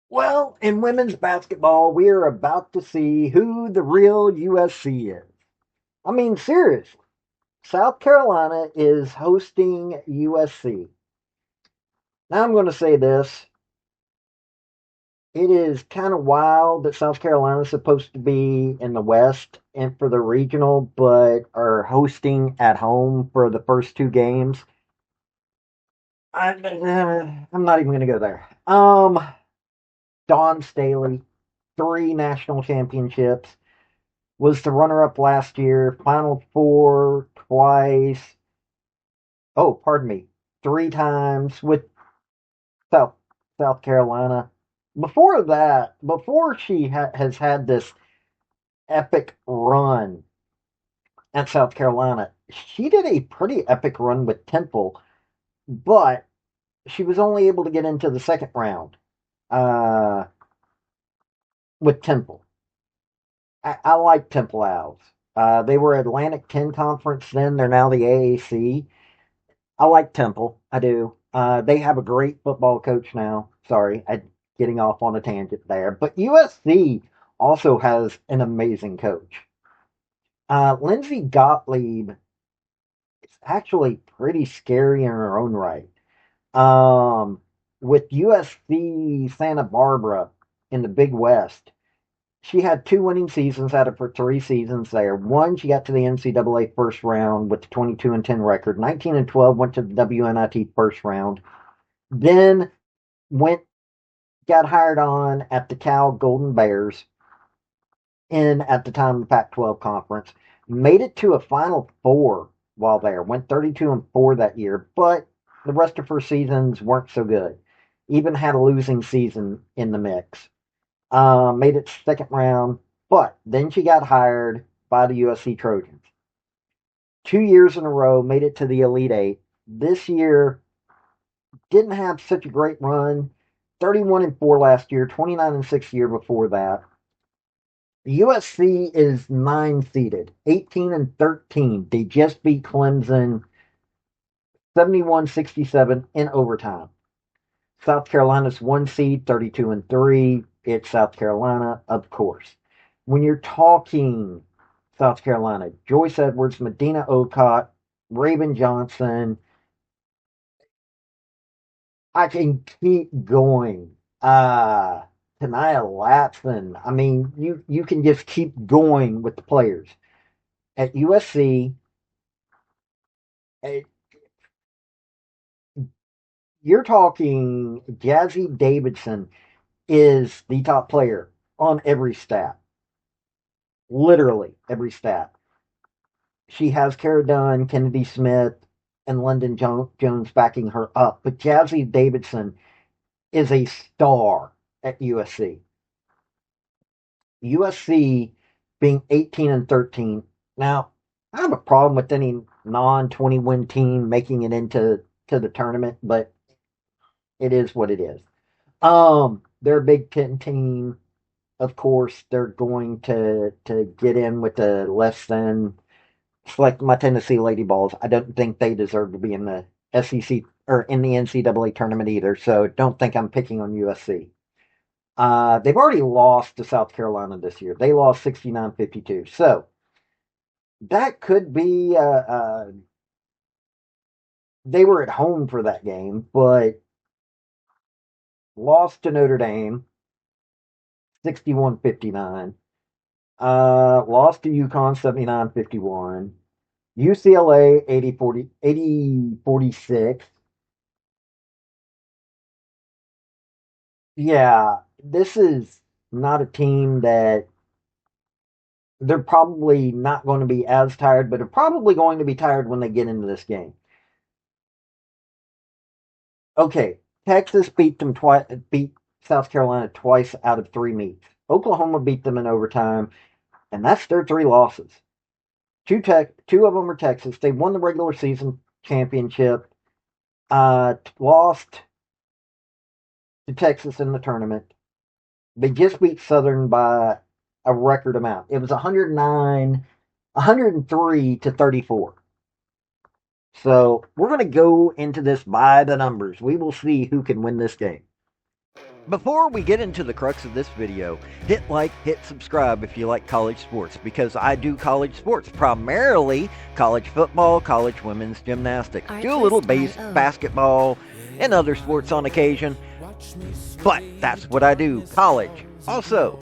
Well, in women's basketball, we are about to see who the real USC is. I mean, seriously, South Carolina is hosting USC. Now, I'm going to say this. It is kind of wild that South Carolina is supposed to be in the West and for the regional, but are hosting at home for the first two games. I'm not even going to go there. Dawn Staley, three national championships, was the runner up last year, Final Four twice. Oh, pardon me, three times with South South Carolina. Before that, before she has had this epic run at South Carolina, she did a pretty epic run with Temple, but she was only able to get into the second round uh, with Temple. I like Temple Owls. They were Atlantic 10 Conference then. They're now the AAC. I like Temple. I do. They have a great football coach now. Sorry, I'm getting off on a tangent there. But USC also has an amazing coach. Lindsay Gottlieb is actually pretty scary in her own right. Um, with USC Santa Barbara in the Big West, she had two winning seasons out of her three seasons there. One, she got to the NCAA first round with the 22-10 record. 19-12 went to the WNIT first round. Then went got hired on at the Cal Golden Bears in at the time the Pac-12 conference. Made it to a Final Four while there. Went 32-4 that year, but the rest of her seasons weren't so good. Even had a losing season in the mix. Made it second round, but then she got hired by the USC Trojans. 2 years in a row, made it to the Elite Eight. This year, didn't have such a great run. 31-4 last year, 29-6 year before that. USC is nine seeded, 18-13. They just beat Clemson 71-67 in overtime. South Carolina's one seed, 32-3. It's South Carolina, of course. When you're talking South Carolina, Joyce Edwards, Medina Ocott, Raven Johnson, I can keep going. Tania Latson. I mean, you can just keep going with the players. At USC, eh, you're talking Jazzy Davidson is the top player on every stat. Literally every stat. She has Cara Dunn, Kennedy Smith, and London Jones backing her up. But Jazzy Davidson is a star at USC. USC being 18-13. Now, I have a problem with any non-20 win team making it into the tournament, but it is what it is. They're a Big Ten team. Of course, they're going to get in with the less than. It's like my Tennessee Lady Balls. I don't think they deserve to be in the SEC or in the NCAA tournament either. So don't think I'm picking on USC. They've already lost to South Carolina this year. They lost 69-52. So that could be. They were at home for that game, but lost to Notre Dame 61-59. Lost to UConn 79-51. UCLA 80-46. Yeah, this is not a team that they're probably not going to be as tired, but they're probably going to be tired when they get into this game. Okay, Texas beat them twice, beat South Carolina twice out of three meets. Oklahoma beat them in overtime, and that's their three losses. Two of them are Texas. They won the regular season championship. Lost to Texas in the tournament. They just beat Southern by a record amount. It was 103-34. So we're going to go into this by the numbers. We will see who can win this game. Before we get into the crux of this video, hit like, hit subscribe if you like college sports, because I do college sports, primarily college football, college women's gymnastics, do a little basketball and other sports on occasion, but that's what I do, college. Also,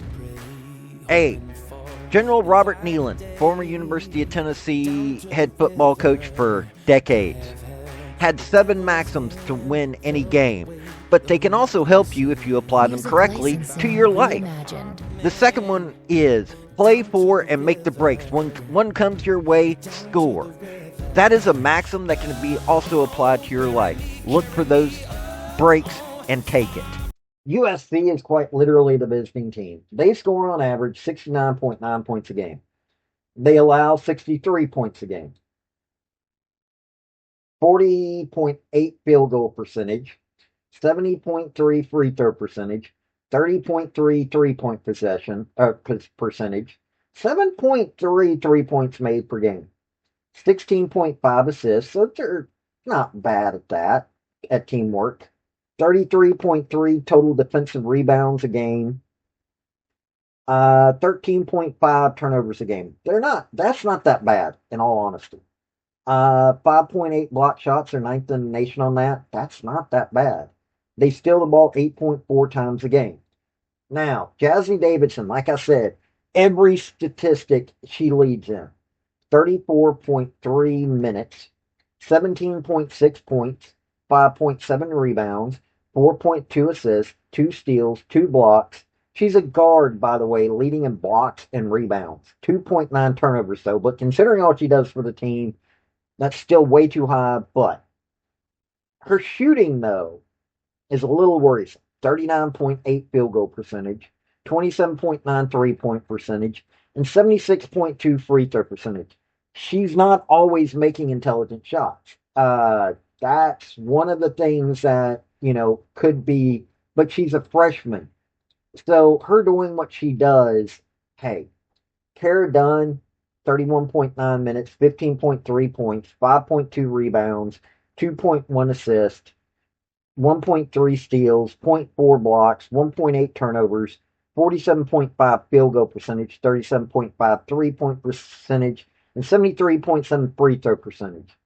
General Robert Neyland, former University of Tennessee head football coach for decades, had 7 maxims to win any game, but they can also help you if you apply them correctly to your life. The second one is play for and make the breaks. When one comes your way, score. That is a maxim that can be also applied to your life. Look for those breaks and take it. USC is quite literally the visiting team. They score on average 69.9 points a game. They allow 63 points a game. 40.8 field goal percentage, 70.3 free throw percentage, 30.3 3-point percentage, 7.3 3-points made per game, 16.5 assists. So they're not bad at that, at teamwork. 33.3 total defensive rebounds a game. 13.5 turnovers a game. That's not that bad, in all honesty. 5.8 block shots are ninth in the nation on that. That's not that bad. They steal the ball 8.4 times a game. Now, Jazzy Davidson, like I said, every statistic she leads in. 34.3 minutes, 17.6 points, 5.7 rebounds, 4.2 assists, 2 steals, 2 blocks. She's a guard, by the way, leading in blocks and rebounds. 2.9 turnovers, though, but considering all she does for the team, that's still way too high, but her shooting, though, is a little worrisome. 39.8 field goal percentage, 27.9 3-point percentage, and 76.2 free throw percentage. She's not always making intelligent shots. That's one of the things that, could be, but she's a freshman. So her doing what she does, hey, Kara Dunn, 31.9 minutes, 15.3 points, 5.2 rebounds, 2.1 assists, 1.3 steals, 0.4 blocks, 1.8 turnovers, 47.5 field goal percentage, 37.5 3-point percentage, and 73.7 free throw percentage.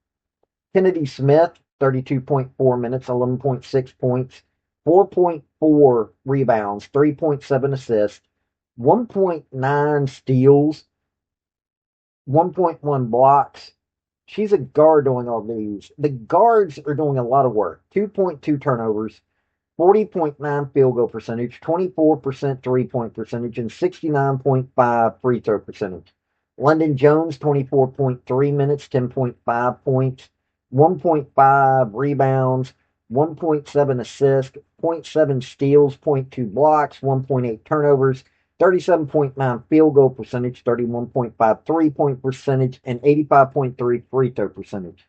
Kennedy Smith, 32.4 minutes, 11.6 points, 4.4 rebounds, 3.7 assists, 1.9 steals, 1.1 blocks. She's a guard doing all these. The guards are doing a lot of work. 2.2 turnovers, 40.9 field goal percentage, 24% 3-point percentage, and 69.5 free throw percentage. London Jones, 24.3 minutes, 10.5 points, 1.5 rebounds, 1.7 assists, 0.7 steals, 0.2 blocks, 1.8 turnovers, 37.9 field goal percentage, 31.5 3-point percentage, and 85.3 free throw percentage.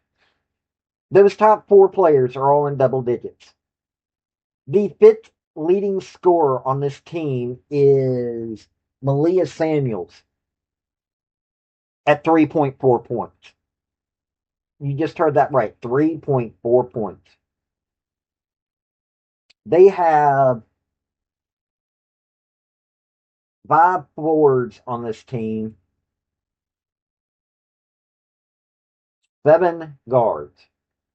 Those top 4 players are all in double digits. The 5th leading scorer on this team is Malia Samuels at 3.4 points. You just heard that right, 3.4 points. They have 5 forwards on this team, 7 guards.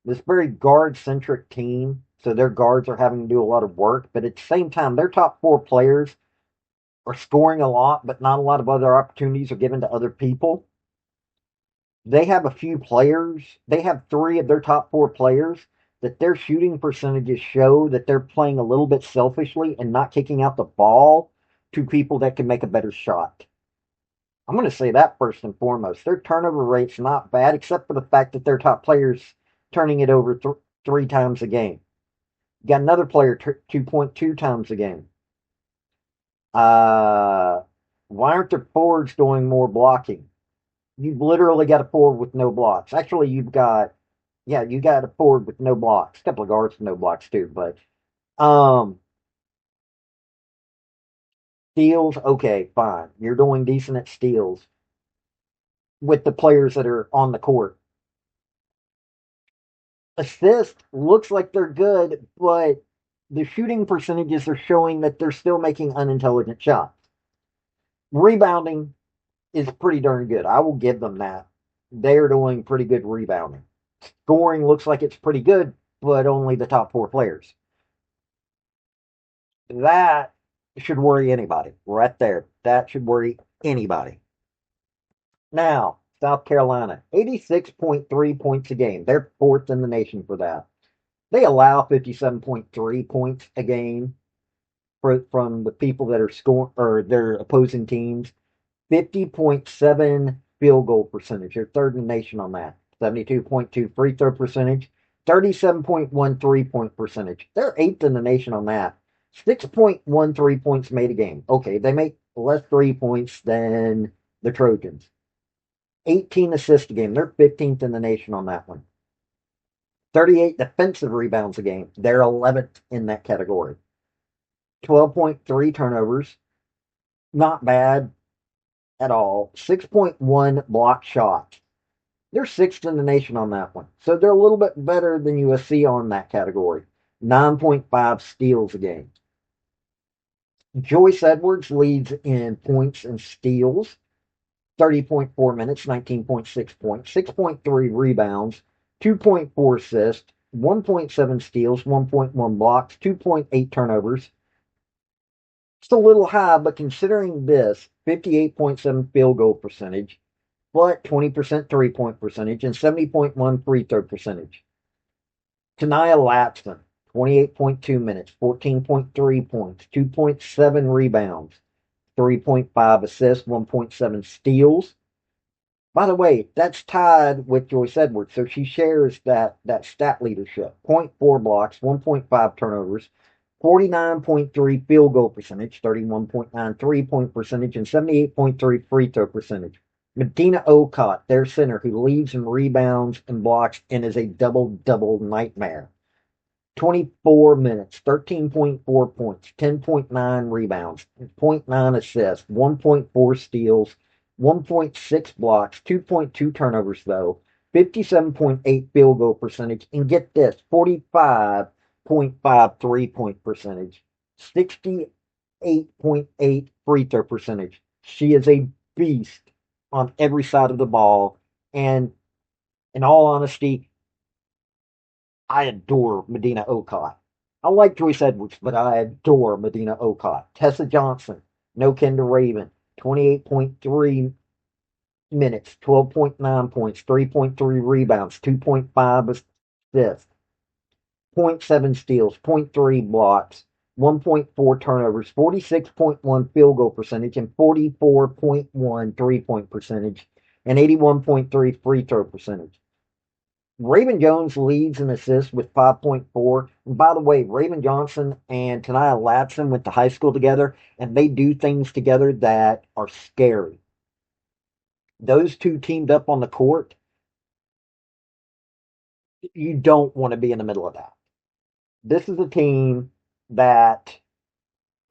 This very guard-centric team, so their guards are having to do a lot of work, but at the same time, their top 4 players are scoring a lot, but not a lot of other opportunities are given to other people. They have a few players. They have 3 of their top 4 players that their shooting percentages show that they're playing a little bit selfishly and not kicking out the ball to people that can make a better shot. I'm going to say that first and foremost. Their turnover rate's not bad, except for the fact that their top players turning it over 3 times a game. You got another player 2.2 times a game. Why aren't their forwards doing more blocking? You've literally got a forward with no blocks. Actually, you got a forward with no blocks. A couple of guards with no blocks too, but steals, okay, fine. You're doing decent at steals with the players that are on the court. Assist looks like they're good, but The shooting percentages are showing that they're still making unintelligent shots. Rebounding is pretty darn good. I will give them that. They're doing pretty good rebounding. Scoring looks like it's pretty good, but only the top four players. That should worry anybody right there. That should worry anybody. Now, South Carolina, 86.3 points a game. They're fourth in the nation for that. They allow 57.3 points a game from the people that are scoring or their opposing teams. 50.7 field goal percentage. They're third in the nation on that. 72.2 free throw percentage. 37.1 3-point percentage. They're eighth in the nation on that. 6.1 3 points made a game. Okay, they make less 3 points than the Trojans. 18 assists a game. They're 15th in the nation on that one. 38 defensive rebounds a game. They're 11th in that category. 12.3 turnovers. Not bad at all. 6.1 block shots. They're sixth in the nation on that one. So they're a little bit better than USC on that category. 9.5 steals a game. Joyce Edwards leads in points and steals. 30.4 minutes, 19.6 points, 6.3 rebounds, 2.4 assists, 1.7 steals, 1.1 blocks, 2.8 turnovers. It's a little high, but considering this, 58.7 field goal percentage, but 20% 3-point percentage, and 70.1 free throw percentage. Tania Lapson, 28.2 minutes, 14.3 points, 2.7 rebounds, 3.5 assists, 1.7 steals. By the way, that's tied with Joyce Edwards, so she shares that stat leadership. zero point 0.4 blocks, 1.5 turnovers, 49.3 field goal percentage, 31.9 3-point percentage, and 78.3 free throw percentage. Medina Ocott, their center, who leads in rebounds and blocks and is a double-double nightmare. 24 minutes, 13.4 points, 10.9 rebounds, 0.9 assists, 1.4 steals, 1.6 blocks, 2.2 turnovers, though, 57.8 field goal percentage, and get this 45.5 3-point percentage, 68.8 free throw percentage. She is a beast on every side of the ball. And in all honesty, I adore Medina Ocott. I like Joyce Edwards, but I adore Medina Ocott. Tessa Johnson, no Kendra Raven, 28.3 minutes, 12.9 points, 3.3 rebounds, 2.5 assists, zero point 0.7 steals, zero point 0.3 blocks, 1.4 turnovers, 46.1 field goal percentage, and 44.1 3-point percentage, and 81.3 free throw percentage. Raven Jones leads in assists with 5.4. And by the way, Raven Johnson and Tania Lapson went to high school together, and they do things together that are scary. Those two teamed up on the court. You don't want to be in the middle of that. This is a team that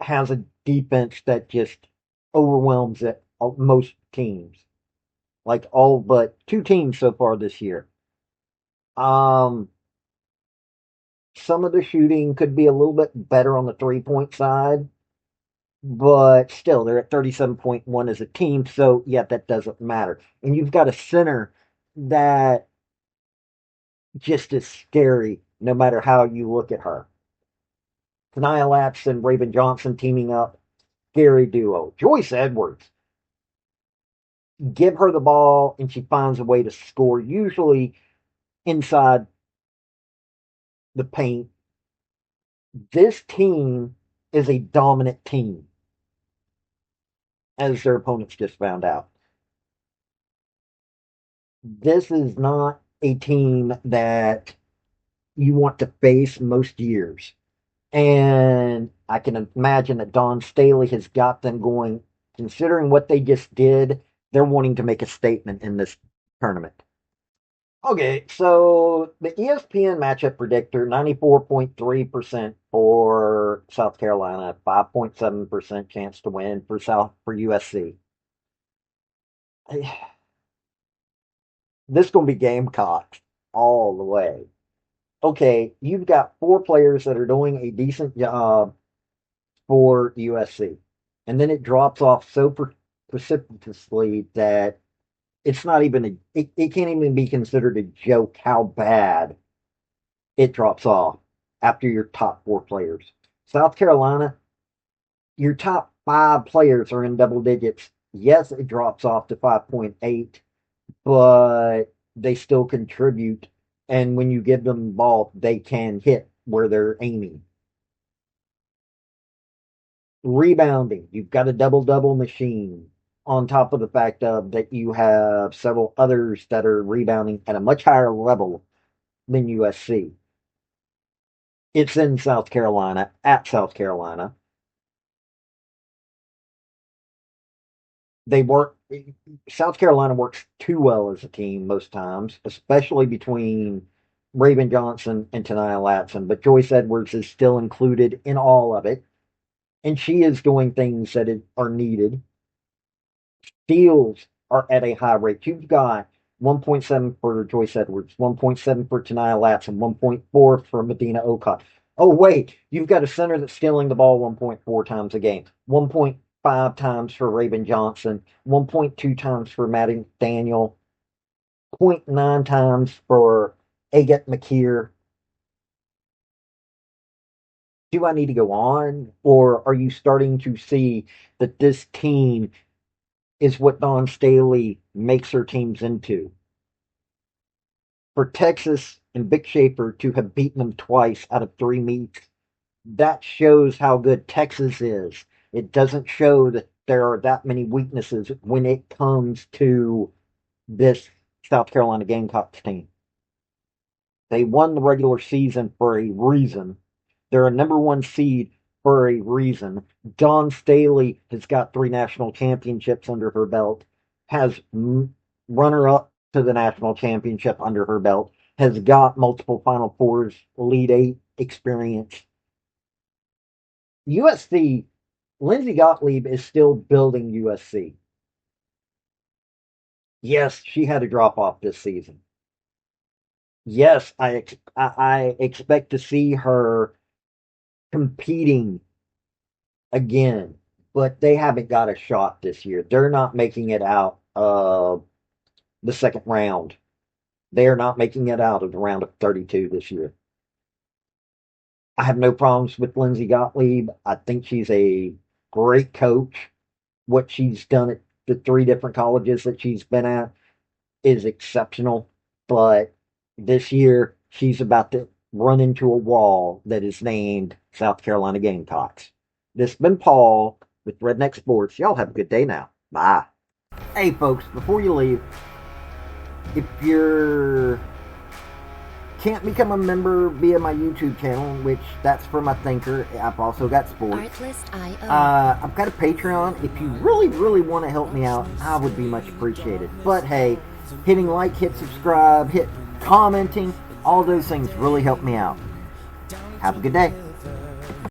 has a defense that just overwhelms it, most teams. Like all but two teams so far this year. Um, some of the shooting could be a little bit better on the 3-point side, but still they're at 37.1 as a team, so yeah, that doesn't matter. And you've got a center that just is scary no matter how you look at her. Tania Lapson and Raven Johnson teaming up, scary duo. Joyce Edwards, give her the ball and she finds a way to score, usually inside the paint. This team is a dominant team, as their opponents just found out. This is not a team that you want to face most years. And I can imagine that Don Staley has got them going, considering what they just did, they're wanting to make a statement in this tournament. Okay, so the ESPN matchup predictor, 94.3% for South Carolina, 5.7% chance to win for USC. This is going to be Gamecocks all the way. Okay, you've got four players that are doing a decent job for USC. And then it drops off so precipitously that it's not even it can't even be considered a joke how bad it drops off after your top four players. South Carolina, your top five players are in double digits. Yes, it drops off to 5.8, but they still contribute. And when you give them the ball, they can hit where they're aiming. Rebounding, you've got a double double machine on top of the fact of that you have several others that are rebounding at a much higher level than USC. It's in South Carolina, at South Carolina. They work, South Carolina works too well as a team most times, especially between Raven Johnson and Tania Latson, but Joyce Edwards is still included in all of it, and she is doing things that are needed. Steals are at a high rate. You've got 1.7 for Joyce Edwards, 1.7 for Tania Latson, 1.4 for Medina Okot. Oh, wait, you've got a center that's stealing the ball 1.4 times a game, 1.5 times for Raven Johnson, 1.2 times for Maddie Daniel, 0.9 times for Agate McKeer. Do I need to go on? Or are you starting to see that this team is what Dawn Staley makes her teams into? For Texas and Vic Schaefer to have beaten them twice out of three meets, that shows how good Texas is. It doesn't show that there are that many weaknesses when it comes to this South Carolina Gamecocks team. They won the regular season for a reason. They're a number one seed for a reason. Dawn Staley has got three national championships under her belt, has runner up to the national championship under her belt, has got multiple Final Fours, Elite Eight experience. USC, Lindsey Gottlieb is still building USC. Yes, she had a drop off this season. Yes, I expect to see her competing again, but they haven't got a shot this year. They're not making it out of the second round. They are not making it out of the round of 32 this year. I have no problems with Lindsey Gottlieb. I think she's a great coach. What she's done at the three different colleges that she's been at is exceptional. But this year, she's about to run into a wall that is named South Carolina Gamecocks. This has been Paul with Redneck Sports. Y'all have a good day now. Bye. Hey, folks, before you leave, if you're can't become a member via my YouTube channel, which that's for my thinker. I've also got sports. I've got a Patreon. If you really, really want to help me out, I would be much appreciated. But hey, hitting like, hit subscribe, hit commenting, all those things really help me out. Have a good day.